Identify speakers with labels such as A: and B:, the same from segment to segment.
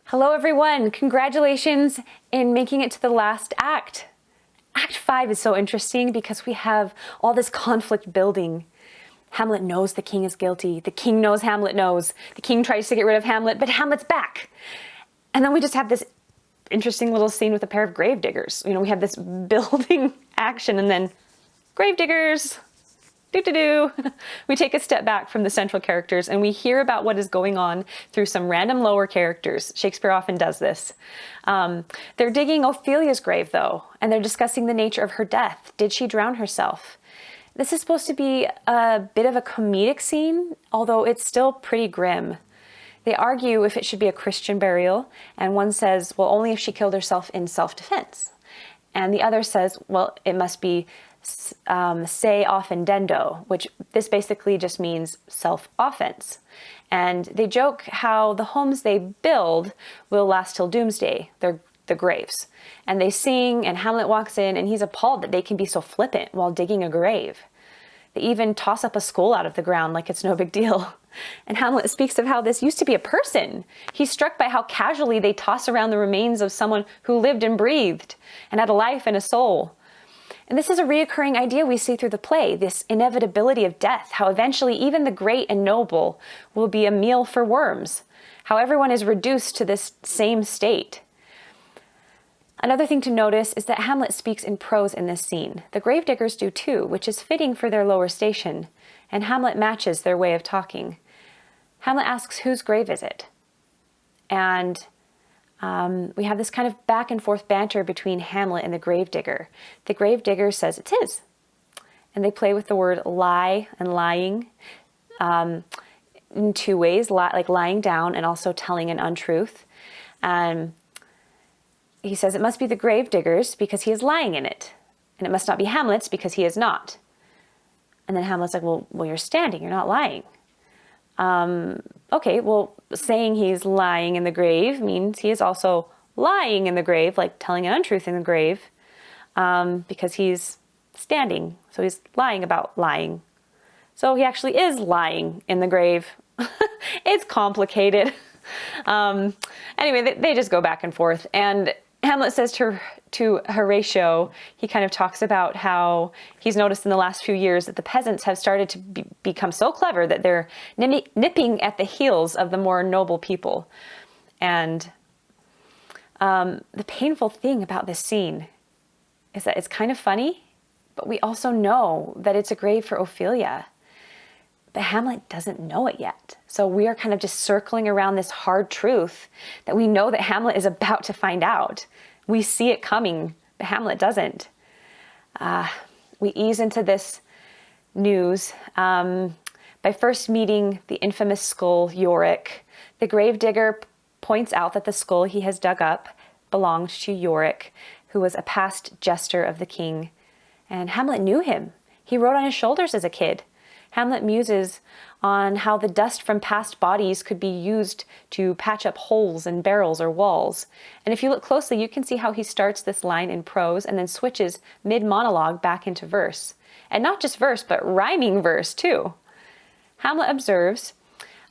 A: Hello everyone, congratulations in making it to the last act. Act 5 is so interesting because we have all this conflict building. Hamlet knows the king is guilty. The king knows Hamlet knows. The king tries to get rid of Hamlet, but Hamlet's back. And then we just have this interesting little scene with a pair of gravediggers. We have this building action and then gravediggers. We take a step back from the central characters and we hear about what is going on through some random lower characters. Shakespeare often does this. They're digging Ophelia's grave though, and they're discussing the nature of her death. Did she drown herself? This is supposed to be a bit of a comedic scene, although it's still pretty grim. They argue if it should be a Christian burial, and one says, well, only if she killed herself in self-defense. And the other says, well, it must be se offendendo, which this basically just means self-offense. And they joke how the homes they build will last till doomsday, the graves. And they sing, and Hamlet walks in, and he's appalled that they can be so flippant while digging a grave. They even toss up a skull out of the ground like it's no big deal. And Hamlet speaks of how this used to be a person. He's struck by how casually they toss around the remains of someone who lived and breathed and had a life and a soul. And this is a reoccurring idea we see through the play, this inevitability of death, how eventually even the great and noble will be a meal for worms, how everyone is reduced to this same state. Another thing to notice is that Hamlet speaks in prose in this scene. The gravediggers do too, which is fitting for their lower station, and Hamlet matches their way of talking. Hamlet asks, whose grave is it? And we have this kind of back and forth banter between Hamlet and the gravedigger. The gravedigger says it's his. And they play with the word lie and lying in two ways, like lying down and also telling an untruth. He says it must be the gravedigger's because he is lying in it. And it must not be Hamlet's because he is not. And then Hamlet's like, well, you're standing, you're not lying. Okay, well, saying he's lying in the grave means he is also lying in the grave, like telling an untruth in the grave, because he's standing. So he's lying about lying. So he actually is lying in the grave. It's complicated. Anyway, they just go back and forth. And Hamlet says to Horatio, he kind of talks about how he's noticed in the last few years that the peasants have started to become so clever that they're nipping at the heels of the more noble people. And the painful thing about this scene is that it's kind of funny, but we also know that it's a grave for Ophelia. But Hamlet doesn't know it yet. So we are kind of just circling around this hard truth that we know that Hamlet is about to find out. We see it coming, but Hamlet doesn't. We ease into this news by first meeting the infamous skull Yorick. The gravedigger points out that the skull he has dug up belonged to Yorick, who was a past jester of the king. And Hamlet knew him. He rode on his shoulders as a kid. Hamlet muses on how the dust from past bodies could be used to patch up holes in barrels or walls. And if you look closely, you can see how he starts this line in prose and then switches mid-monologue back into verse. And not just verse, but rhyming verse too. Hamlet observes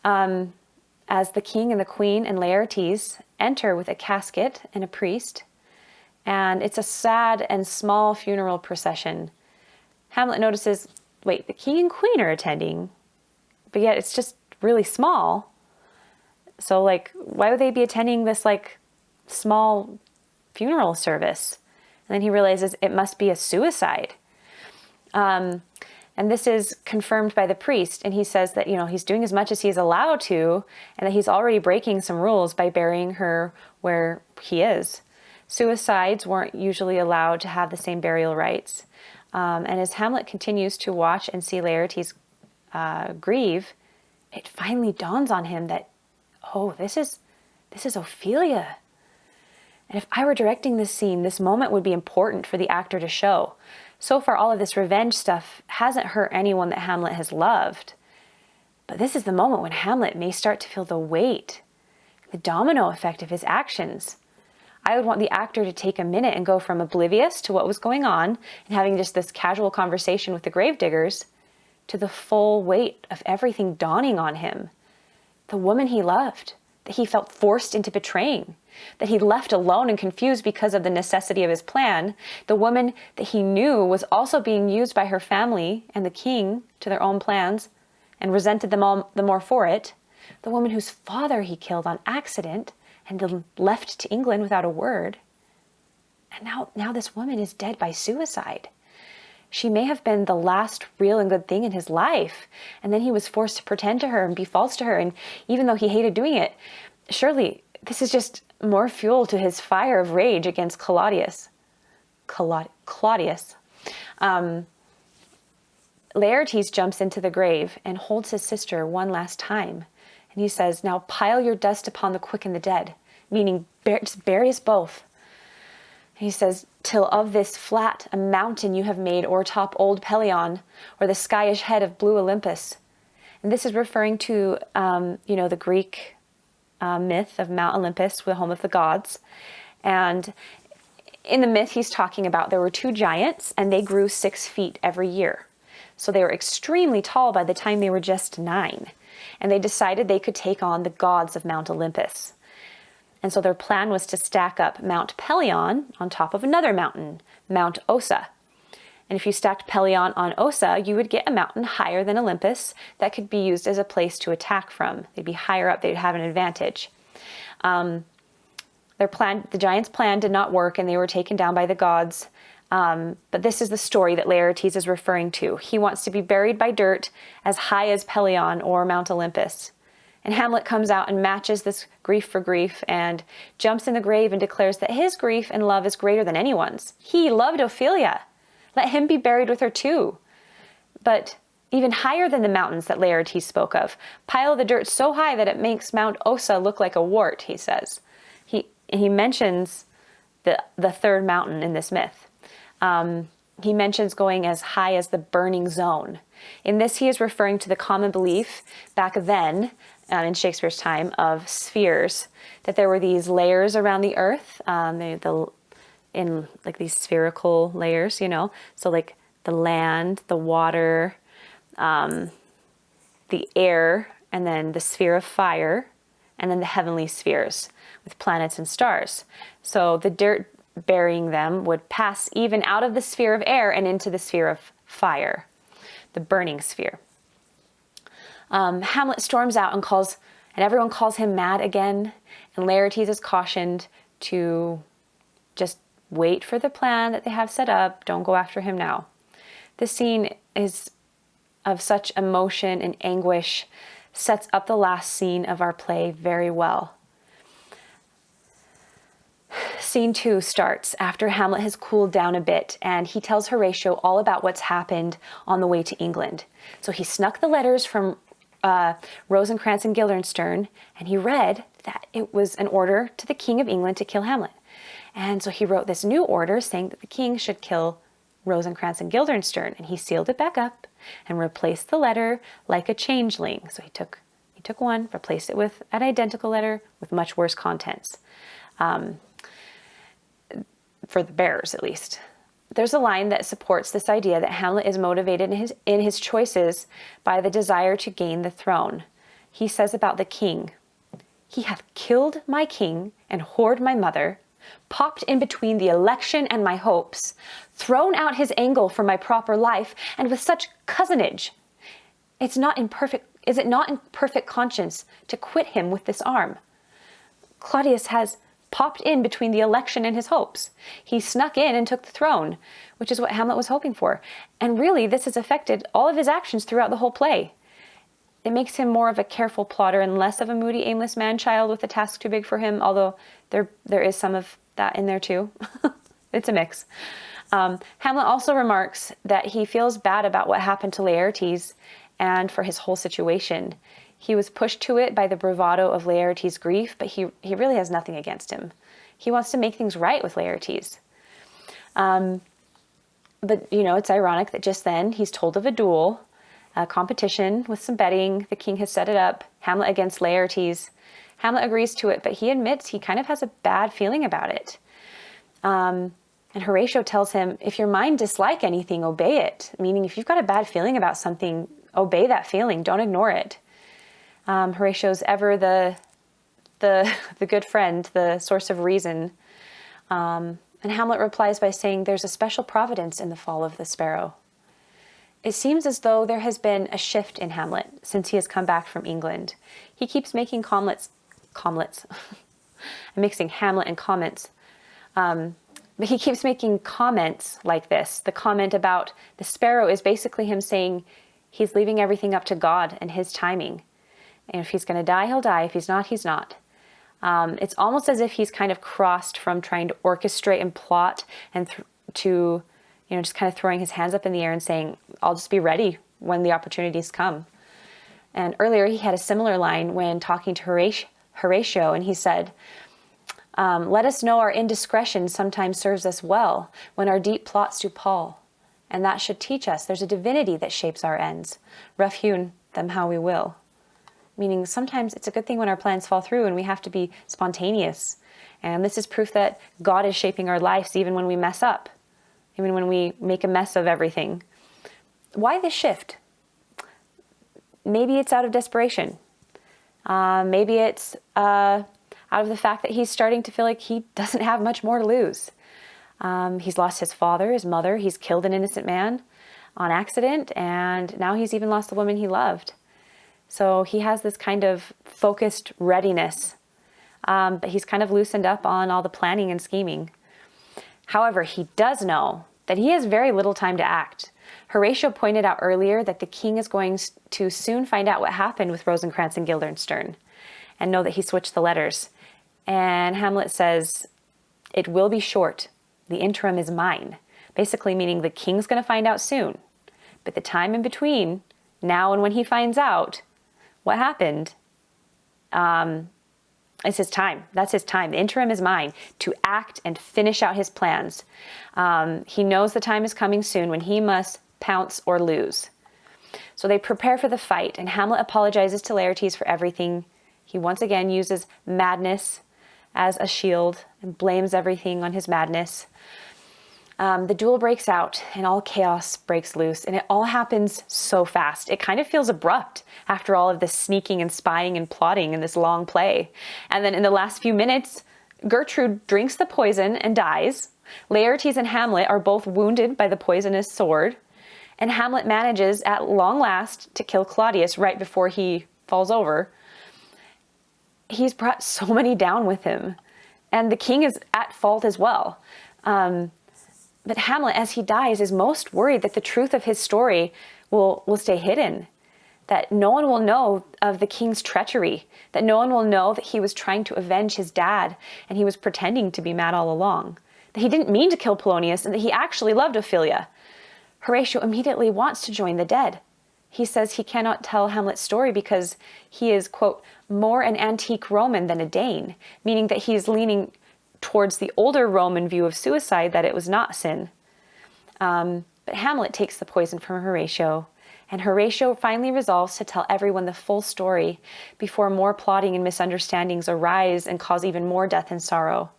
A: as the king and the queen and Laertes enter with a casket and a priest, and it's a sad and small funeral procession. Hamlet notices, wait, the king and queen are attending, but yet it's just really small. So like, why would they be attending this like small funeral service? And then he realizes it must be a suicide. And this is confirmed by the priest. And he says that, he's doing as much as he's allowed to, and that he's already breaking some rules by burying her where he is. Suicides weren't usually allowed to have the same burial rites. And as Hamlet continues to watch and see Laertes grieve, it finally dawns on him that, oh, this is Ophelia. And if I were directing this scene, this moment would be important for the actor to show. So far, all of this revenge stuff hasn't hurt anyone that Hamlet has loved. But this is the moment when Hamlet may start to feel the weight, the domino effect of his actions. I would want the actor to take a minute and go from oblivious to what was going on and having just this casual conversation with the gravediggers to the full weight of everything dawning on him. The woman he loved, that he felt forced into betraying, that he left alone and confused because of the necessity of his plan. The woman that he knew was also being used by her family and the king to their own plans and resented them all the more for it. The woman whose father he killed on accident and left to England without a word. And now this woman is dead by suicide. She may have been the last real and good thing in his life. And then he was forced to pretend to her and be false to her. And even though he hated doing it, surely this is just more fuel to his fire of rage against Claudius. Laertes jumps into the grave and holds his sister one last time. And he says, "Now pile your dust upon the quick and the dead," meaning just bury us both. He says, "Till of this flat a mountain you have made o'ertop old Pelion, or the skyish head of blue Olympus." And this is referring to, the Greek myth of Mount Olympus, the home of the gods. And in the myth, he's talking about there were two giants, and they grew 6 feet every year. So they were extremely tall by the time they were just 9. And they decided they could take on the gods of Mount Olympus. And so their plan was to stack up Mount Pelion on top of another mountain, Mount Ossa. And if you stacked Pelion on Ossa, you would get a mountain higher than Olympus that could be used as a place to attack from. They'd be higher up, they'd have an advantage. The giants' plan did not work, and they were taken down by the gods. But this is the story that Laertes is referring to. He wants to be buried by dirt as high as Pelion or Mount Olympus. And Hamlet comes out and matches this grief for grief and jumps in the grave and declares that his grief and love is greater than anyone's. He loved Ophelia. Let him be buried with her too. But even higher than the mountains that Laertes spoke of. Pile the dirt so high that it makes Mount Ossa look like a wart, he says. He mentions the third mountain in this myth. He mentions going as high as the burning zone. In this, he is referring to the common belief back then, in Shakespeare's time, of spheres, that there were these layers around the earth, in like these spherical layers, so like the land, the water, the air, and then the sphere of fire, and then the heavenly spheres with planets and stars. So the dirt burying them would pass even out of the sphere of air and into the sphere of fire, the burning sphere. Hamlet storms out and everyone calls him mad again, and Laertes is cautioned to just wait for the plan that they have set up. Don't go after him now. This scene is of such emotion and anguish, sets up the last scene of our play very well. Scene 2 starts after Hamlet has cooled down a bit, and he tells Horatio all about what's happened on the way to England. So he snuck the letters from Rosencrantz and Guildenstern, and he read that it was an order to the King of England to kill Hamlet. And so he wrote this new order saying that the king should kill Rosencrantz and Guildenstern, and he sealed it back up and replaced the letter like a changeling. So he took one, replaced it with an identical letter with much worse contents. For the bearers, at least. There's a line that supports this idea that Hamlet is motivated in his choices by the desire to gain the throne. He says about the king, "He hath killed my king and whored my mother, popped in between the election and my hopes, thrown out his angle for my proper life, and with such cousinage. Is it not in perfect conscience to quit him with this arm?" Claudius has popped in between the election and his hopes. He snuck in and took the throne, which is what Hamlet was hoping for. And really, this has affected all of his actions throughout the whole play. It makes him more of a careful plotter and less of a moody, aimless man-child with a task too big for him, although there is some of that in there too. It's a mix. Hamlet also remarks that he feels bad about what happened to Laertes and for his whole situation. He was pushed to it by the bravado of Laertes' grief, but he really has nothing against him. He wants to make things right with Laertes. But, it's ironic that just then he's told of a duel, a competition with some betting. The king has set it up, Hamlet against Laertes. Hamlet agrees to it, but he admits he kind of has a bad feeling about it. And Horatio tells him, if your mind dislike anything, obey it. Meaning, if you've got a bad feeling about something, obey that feeling. Don't ignore it. Horatio's ever the the good friend, the source of reason. And Hamlet replies by saying there's a special providence in the fall of the sparrow. It seems as though there has been a shift in Hamlet since he has come back from England. He keeps making comlets. I'm mixing Hamlet and comments. But he keeps making comments like this. The comment about the sparrow is basically him saying he's leaving everything up to God and his timing. And if he's going to die, he'll die. If he's not, he's not. It's almost as if he's kind of crossed from trying to orchestrate and plot and to, just kind of throwing his hands up in the air and saying, I'll just be ready when the opportunities come. And earlier he had a similar line when talking to Horatio, and he said, let us know our indiscretion sometimes serves us well when our deep plots do pall. And that should teach us there's a divinity that shapes our ends, rough-hewn them how we will. Meaning sometimes it's a good thing when our plans fall through and we have to be spontaneous. And this is proof that God is shaping our lives even when we mess up, even when we make a mess of everything. Why this shift? Maybe it's out of desperation. Maybe it's out of the fact that he's starting to feel like he doesn't have much more to lose. He's lost his father, his mother. He's killed an innocent man on accident, and now he's even lost the woman he loved. So he has this kind of focused readiness, but he's kind of loosened up on all the planning and scheming. However, he does know that he has very little time to act. Horatio pointed out earlier that the king is going to soon find out what happened with Rosencrantz and Guildenstern and know that he switched the letters. And Hamlet says, it will be short. The interim is mine. Basically meaning the king's going to find out soon. But the time in between, now and when he finds out what happened, it's his time. That's his time. The interim is mine to act and finish out his plans. He knows the time is coming soon when he must pounce or lose. So they prepare for the fight, and Hamlet apologizes to Laertes for everything. He once again uses madness as a shield and blames everything on his madness. The duel breaks out and all chaos breaks loose, and it all happens so fast. It kind of feels abrupt after all of this sneaking and spying and plotting in this long play. And then in the last few minutes, Gertrude drinks the poison and dies. Laertes and Hamlet are both wounded by the poisonous sword, and Hamlet manages at long last to kill Claudius right before he falls over. He's brought so many down with him, and the king is at fault as well. But Hamlet, as he dies, is most worried that the truth of his story will stay hidden, that no one will know of the king's treachery, that no one will know that he was trying to avenge his dad and he was pretending to be mad all along, that he didn't mean to kill Polonius and that he actually loved Ophelia. Horatio immediately wants to join the dead. He says he cannot tell Hamlet's story because he is, quote, more an antique Roman than a Dane, meaning that he's leaning towards the older Roman view of suicide, that it was not sin. But Hamlet takes the poison from Horatio, and Horatio finally resolves to tell everyone the full story before more plotting and misunderstandings arise and cause even more death and sorrow.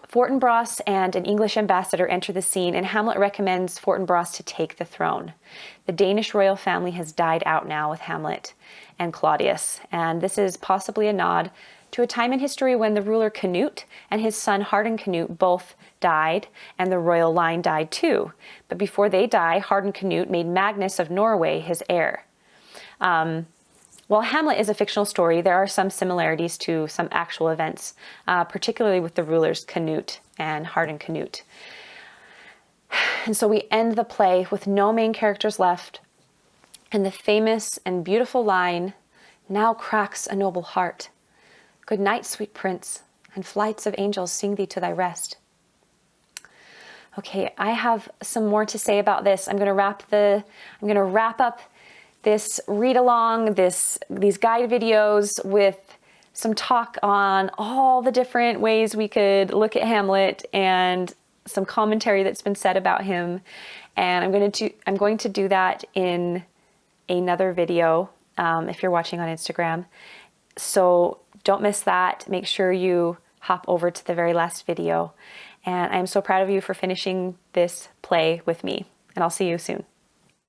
A: Fortinbras and an English ambassador enter the scene, and Hamlet recommends Fortinbras to take the throne. The Danish royal family has died out now with Hamlet and Claudius, and this is possibly a nod to a time in history when the ruler Canute and his son Hardencanute both died, and the royal line died too. But before they die, Hardencanute made Magnus of Norway his heir. While Hamlet is a fictional story, there are some similarities to some actual events, particularly with the rulers Canute and Hardencanute. And so we end the play with no main characters left, and the famous and beautiful line, "Now cracks a noble heart. Good night, sweet prince, and flights of angels sing thee to thy rest." Okay, I have some more to say about this. I'm going to wrap up this read along, these guide videos with some talk on all the different ways we could look at Hamlet and some commentary that's been said about him. And I'm going to do that in another video if you're watching on Instagram. So don't miss that. Make sure you hop over to the very last video. And I'm so proud of you for finishing this play with me. And I'll see you soon.